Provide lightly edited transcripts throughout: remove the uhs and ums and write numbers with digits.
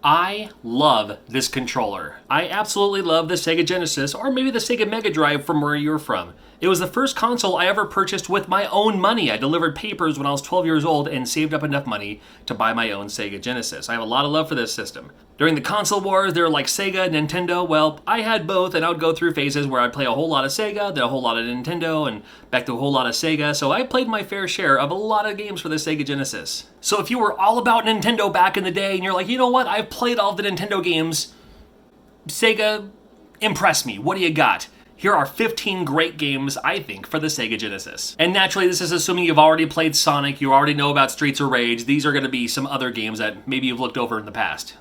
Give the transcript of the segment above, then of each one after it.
I love this controller. I absolutely love the Sega Genesis, or maybe the Sega Mega Drive from where you're from. It was the first console I ever purchased with my own money. I delivered papers when I was 12 years old and saved up enough money to buy my own Sega Genesis. I have a lot of love for this system. During the console wars, they were like Sega, Nintendo. Well, I had both, and I would go through phases where I'd play a whole lot of Sega, then a whole lot of Nintendo, and back to a whole lot of Sega. So I played my fair share of a lot of games for the Sega Genesis. So if you were all about Nintendo back in the day, and you're like, you know what, I've played all the Nintendo games, Sega, impress me. What do you got? Here are 15 great games, I think, for the Sega Genesis. And naturally, this is assuming you've already played Sonic, you already know about Streets of Rage. These are going to be some other games that maybe you've looked over in the past.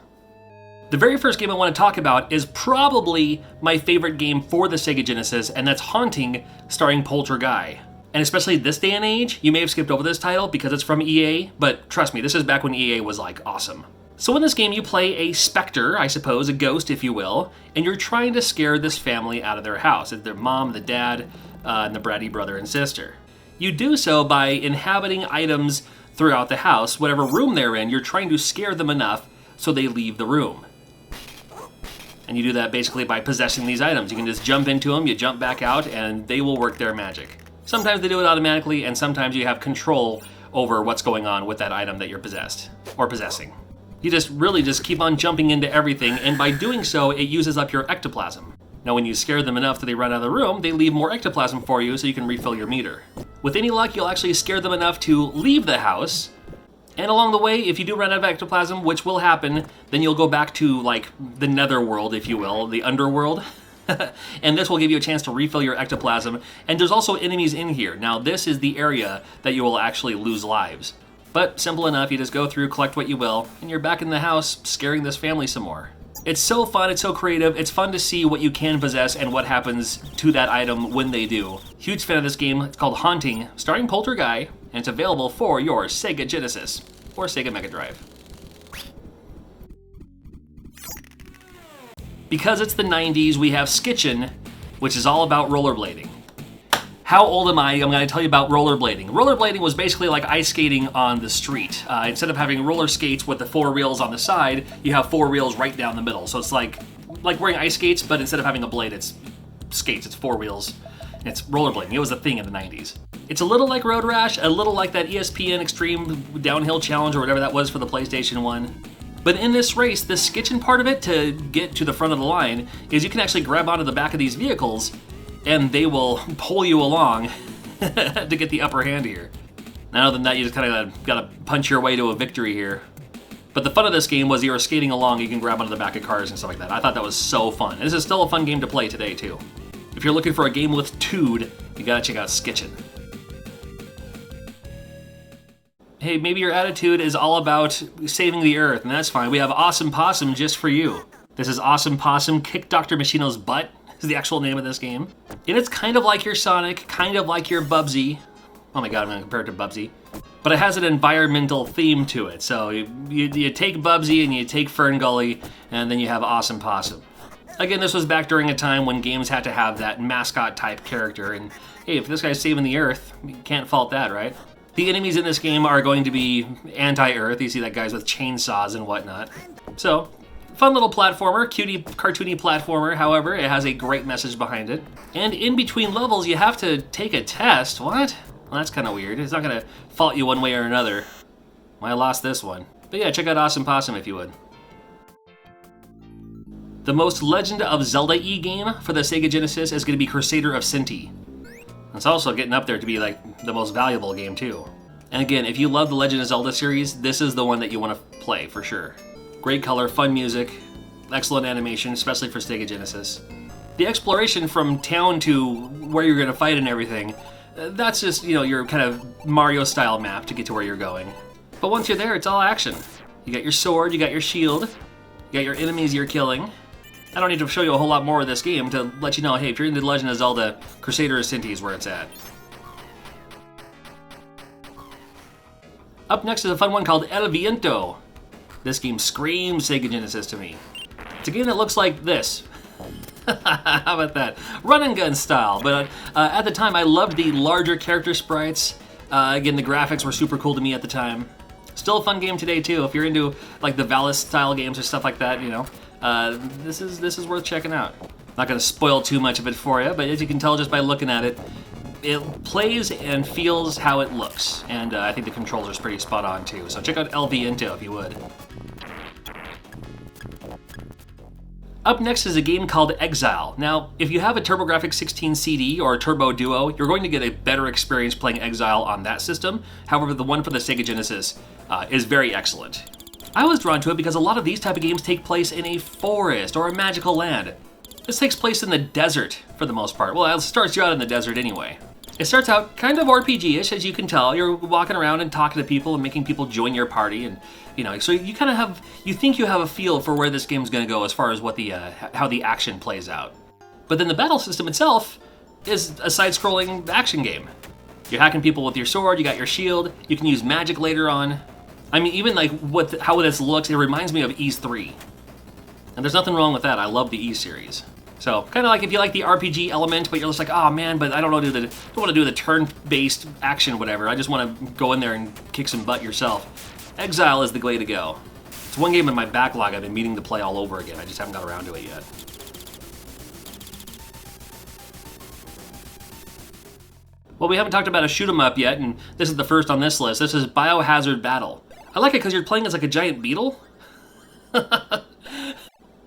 The very first game I want to talk about is probably my favorite game for the Sega Genesis, and that's Haunting, starring Poltergeist. And especially this day and age, you may have skipped over this title because it's from EA, but trust me, this is back when EA was like awesome. So in this game, you play a specter, I suppose, a ghost, if you will, and you're trying to scare this family out of their house. It's their mom, the dad, and the bratty brother and sister. You do so by inhabiting items throughout the house. Whatever room they're in, you're trying to scare them enough so they leave the room. And you do that basically by possessing these items. You can just jump into them, you jump back out, and they will work their magic. Sometimes they do it automatically, and sometimes you have control over what's going on with that item that you're possessed, or possessing. You just really keep on jumping into everything, and by doing so, it uses up your ectoplasm. Now when you scare them enough that they run out of the room, they leave more ectoplasm for you so you can refill your meter. With any luck, you'll actually scare them enough to leave the house, and along the way, if you do run out of ectoplasm, which will happen, then you'll go back to, like, the netherworld, if you will, the underworld. And this will give you a chance to refill your ectoplasm. And there's also enemies in here. Now, this is the area that you will actually lose lives. But simple enough, you just go through, collect what you will, and you're back in the house scaring this family some more. It's so fun, it's so creative, it's fun to see what you can possess and what happens to that item when they do. Huge fan of this game. It's called Haunting, starring Poltergeist, and it's available for your Sega Genesis or Sega Mega Drive. Because it's the 90s, we have Skitchin', which is all about rollerblading. How old am I? I'm going to tell you about rollerblading. Rollerblading was basically like ice skating on the street. Instead of having roller skates with the 4 wheels on the side, you have 4 wheels right down the middle. So it's like wearing ice skates, but instead of having a blade, it's skates. It's 4 wheels. It's rollerblading. It was a thing in the 90s. It's a little like Road Rash, a little like that ESPN Extreme Downhill Challenge or whatever that was for the PlayStation 1. But in this race, the skitchin' part of it to get to the front of the line is you can actually grab onto the back of these vehicles and they will pull you along to get the upper hand here. Now, other than that, you just kind of got to punch your way to a victory here. But the fun of this game was you were skating along, you can grab onto the back of cars and stuff like that. I thought that was so fun. And this is still a fun game to play today, too. If you're looking for a game with tude, you gotta check out Skitchin'. Hey, maybe your attitude is all about saving the earth, and that's fine. We have Awesome Possum just for you. This is Awesome Possum, Kick Dr. Machino's Butt, is the actual name of this game. And it's kind of like your Sonic, kind of like your Bubsy. Oh my god, I'm gonna compare it to Bubsy. But it has an environmental theme to it. So you take Bubsy and you take Fern Gully, and then you have Awesome Possum. Again, this was back during a time when games had to have that mascot type character, and hey, if this guy's saving the earth, you can't fault that, right? The enemies in this game are going to be anti-earth. You see that guys with chainsaws and whatnot. So, fun little platformer, cutie, cartoony platformer. However, it has a great message behind it. And in between levels, you have to take a test. What? Well, that's kind of weird. It's not going to fault you one way or another. Well, I lost this one. But yeah, check out Awesome Possum if you would. The most Legend of Zelda-y game for the Sega Genesis is going to be Crusader of Sinti. It's also getting up there to be like the most valuable game too. And again, if you love the Legend of Zelda series, this is the one that you want to play for sure. Great color, fun music, excellent animation, especially for Sega Genesis. The exploration from town to where you're going to fight and everything, that's just, you know, your kind of Mario-style map to get to where you're going. But once you're there, it's all action. You got your sword, you got your shield, you got your enemies you're killing. I don't need to show you a whole lot more of this game to let you know, hey, if you're into The Legend of Zelda, Crusader of Sinti is where it's at. Up next is a fun one called El Viento. This game screams Sega Genesis to me. It's a game that looks like this. How about that? Run and gun style, but at the time I loved the larger character sprites. Again, the graphics were super cool to me at the time. Still a fun game today too. If you're into like the Valis style games or stuff like that, this is worth checking out. Not going to spoil too much of it for you, but as you can tell just by looking at it, it plays and feels how it looks, and I think the controls are pretty spot on too. So check out LV Into if you would. Up next is a game called Exile. Now, if you have a TurboGrafx 16 CD or a Turbo Duo, you're going to get a better experience playing Exile on that system. However, the one for the Sega Genesis is very excellent. I was drawn to it because a lot of these type of games take place in a forest or a magical land. This takes place in the desert for the most part. Well, it starts you out in the desert anyway. It starts out kind of RPG-ish, as you can tell. You're walking around and talking to people and making people join your party, and so you kind of think you have a feel for where this game's going to go as far as what the how the action plays out. But then the battle system itself is a side-scrolling action game. You're hacking people with your sword. You got your shield. You can use magic later on. I mean, even like how this looks, it reminds me of Ys 3, and there's nothing wrong with that. I love the Ys series. So, kind of like if you like the RPG element, but you're just like, oh man, but I don't want to do the turn-based action, whatever. I just want to go in there and kick some butt yourself. Exile is the way to go. It's one game in my backlog I've been meaning to play all over again. I just haven't got around to it yet. Well, we haven't talked about a shoot 'em up yet, and this is the first on this list. This is Biohazard Battle. I like it because you're playing as like a giant beetle.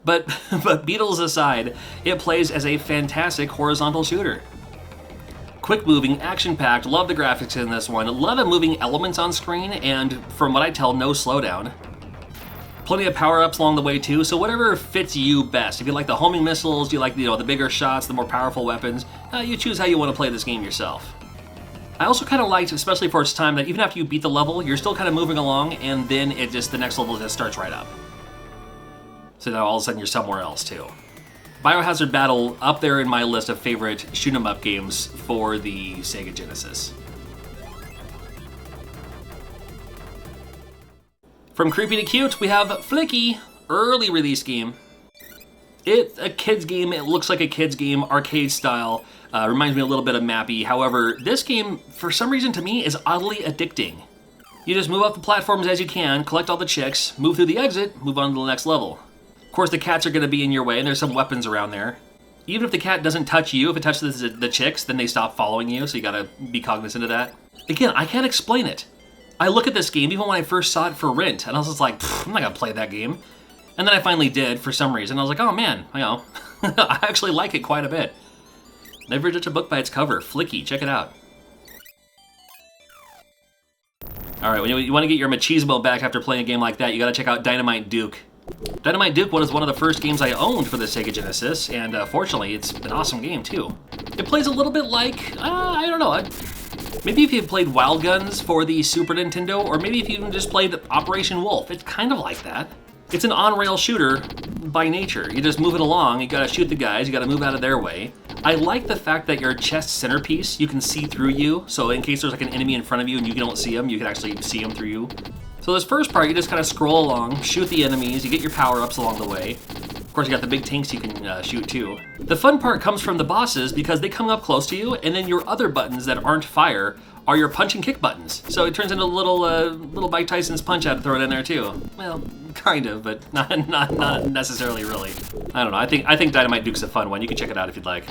But beetles aside, it plays as a fantastic horizontal shooter. Quick moving, action-packed, love the graphics in this one, love the moving elements on screen, and from what I tell, no slowdown. Plenty of power-ups along the way too, so whatever fits you best. If you like the homing missiles, you like the bigger shots, the more powerful weapons, you choose how you want to play this game yourself. I also kind of liked, especially for its time, that even after you beat the level, you're still kind of moving along, and then the next level just starts right up. So now all of a sudden you're somewhere else too. Biohazard Battle up there in my list of favorite shoot 'em up games for the Sega Genesis. From creepy to cute, we have Flicky, early release game. It's a kid's game. It looks like a kid's game, arcade style. Reminds me a little bit of Mappy. However, this game, for some reason to me, is oddly addicting. You just move up the platforms as you can, collect all the chicks, move through the exit, move on to the next level. Of course, the cats are going to be in your way, and there's some weapons around there. Even if the cat doesn't touch you, if it touches the chicks, then they stop following you, so you gotta be cognizant of that. Again, I can't explain it. I look at this game, even when I first saw it for rent, and I was just like, I'm not gonna play that game. And then I finally did, for some reason. I was like, oh man, I actually like it quite a bit. Never judge a book by its cover. Flicky, check it out. Alright, when you want to get your machismo back after playing a game like that, you gotta check out Dynamite Duke. Dynamite Duke was one of the first games I owned for the Sega Genesis, and fortunately, it's an awesome game too. It plays a little bit like, I don't know, maybe if you played Wild Guns for the Super Nintendo, or maybe if you just played Operation Wolf, it's kind of like that. It's an on-rail shooter by nature. You just move it along, you gotta shoot the guys, you gotta move out of their way. I like the fact that your chest centerpiece, you can see through you, so in case there's like an enemy in front of you and you don't see them, you can actually see them through you. So this first part, you just kind of scroll along, shoot the enemies, you get your power-ups along the way. Of course, you got the big tanks you can shoot too. The fun part comes from the bosses because they come up close to you, and then your other buttons that aren't fire are your punch and kick buttons. So it turns into a little Mike Tyson's Punch-Out thrown in there too. Well, kind of, but not necessarily really. I don't know. I think Dynamite Duke's a fun one. You can check it out if you'd like.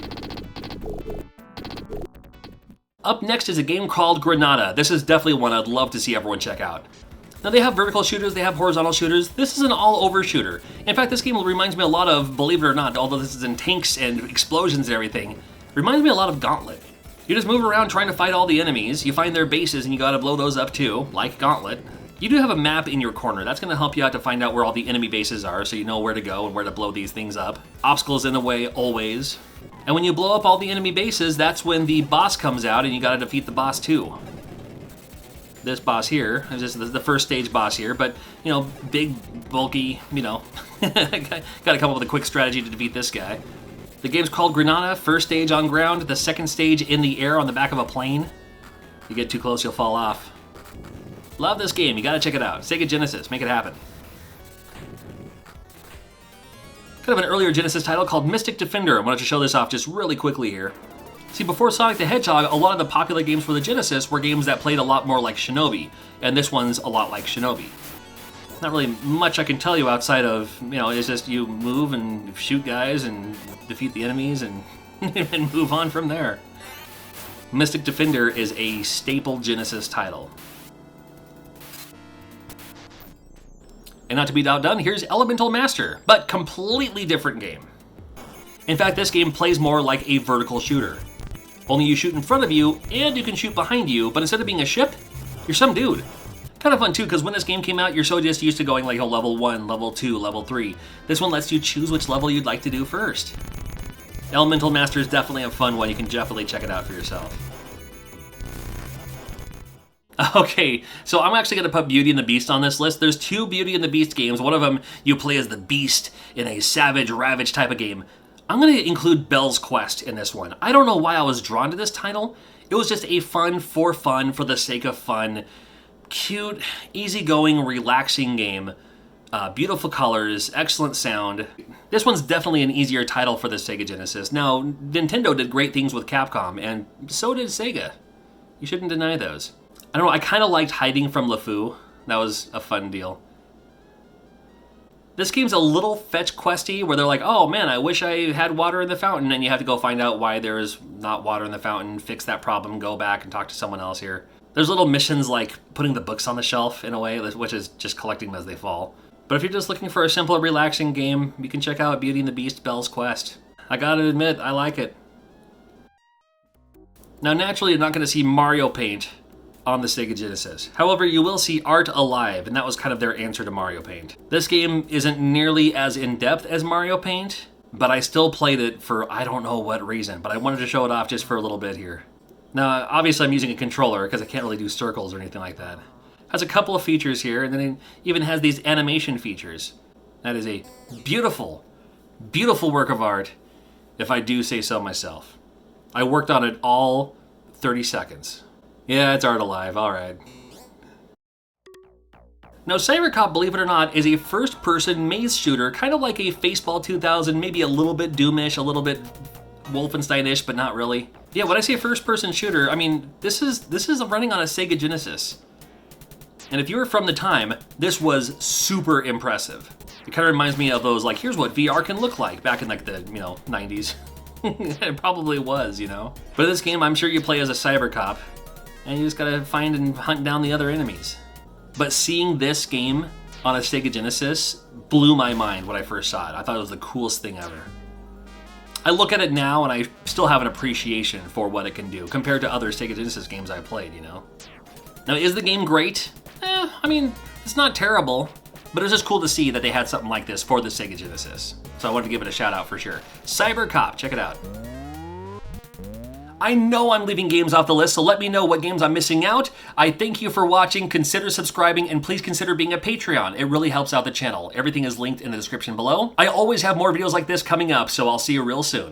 Up next is a game called Grenada. This is definitely one I'd love to see everyone check out. Now they have vertical shooters, they have horizontal shooters. This is an all-over shooter. In fact, this game reminds me a lot of, believe it or not, although this is in tanks and explosions and everything, reminds me a lot of Gauntlet. You just move around trying to fight all the enemies, you find their bases and you gotta blow those up too, like Gauntlet. You do have a map in your corner. That's gonna help you out to find out where all the enemy bases are so you know where to go and where to blow these things up. Obstacles in the way, always. And when you blow up all the enemy bases, that's when the boss comes out and you gotta defeat the boss too. This boss here is just the first stage boss here, but, big, bulky, gotta come up with a quick strategy to defeat this guy. The game's called Grenada, first stage on ground, the second stage in the air on the back of a plane. If you get too close, you'll fall off. Love this game, you gotta check it out. Sega Genesis, make it happen. Kind of an earlier Genesis title called Mystic Defender. I wanted to show this off just really quickly here. See, before Sonic the Hedgehog, a lot of the popular games for the Genesis were games that played a lot more like Shinobi, and this one's a lot like Shinobi. Not really much I can tell you outside of, it's just you move and shoot guys and defeat the enemies and, and move on from there. Mystic Defender is a staple Genesis title. And not to be outdone, here's Elemental Master, but completely different game. In fact, this game plays more like a vertical shooter. Only you shoot in front of you, and you can shoot behind you, but instead of being a ship, you're some dude. Kind of fun too, because when this game came out, you're so just used to going like level 1, level 2, level 3. This one lets you choose which level you'd like to do first. Elemental Master is definitely a fun one. You can definitely check it out for yourself. Okay, so I'm actually going to put Beauty and the Beast on this list. There's 2 Beauty and the Beast games. One of them, you play as the Beast in a savage, ravage type of game. I'm going to include Belle's Quest in this one. I don't know why I was drawn to this title. It was just a fun, for the sake of fun, cute, easygoing, relaxing game. Beautiful colors, excellent sound. This one's definitely an easier title for the Sega Genesis. Now, Nintendo did great things with Capcom, and so did Sega. You shouldn't deny those. I don't know, I kind of liked hiding from LeFou. That was a fun deal. This game's a little fetch questy, where they're like, oh man, I wish I had water in the fountain, and you have to go find out why there's not water in the fountain, fix that problem, go back and talk to someone else here. There's little missions like putting the books on the shelf in a way, which is just collecting them as they fall. But if you're just looking for a simple, relaxing game, you can check out Beauty and the Beast, Belle's Quest. I gotta admit, I like it. Now naturally, you're not gonna see Mario Paint on the Sega Genesis. However, you will see Art Alive, and that was kind of their answer to Mario Paint. This game isn't nearly as in-depth as Mario Paint, but I still played it for I don't know what reason, but I wanted to show it off just for a little bit here. Now, obviously I'm using a controller because I can't really do circles or anything like that. Has a couple of features here, and then it even has these animation features. That is a beautiful, beautiful work of art, if I do say so myself. I worked on it all 30 seconds. Yeah, it's Art Alive, alright. Now, Cybercop, believe it or not, is a first-person maze shooter, kind of like a Faceball 2000, maybe a little bit Doomish, a little bit Wolfenstein-ish, but not really. Yeah, when I say first-person shooter, I mean, this is running on a Sega Genesis. And if you were from the time, this was super impressive. It kind of reminds me of those, like, here's what VR can look like, back in, like, the, 90s. It probably was, But this game, I'm sure you play as a Cybercop, and you just gotta find and hunt down the other enemies. But seeing this game on a Sega Genesis blew my mind when I first saw it. I thought it was the coolest thing ever. I look at it now and I still have an appreciation for what it can do compared to other Sega Genesis games I've played, Now, is the game great? I mean, it's not terrible, but it was just cool to see that they had something like this for the Sega Genesis. So I wanted to give it a shout out for sure. Cybercop, check it out. I know I'm leaving games off the list, so let me know what games I'm missing out. I thank you for watching, consider subscribing, and please consider being a Patreon. It really helps out the channel. Everything is linked in the description below. I always have more videos like this coming up, so I'll see you real soon.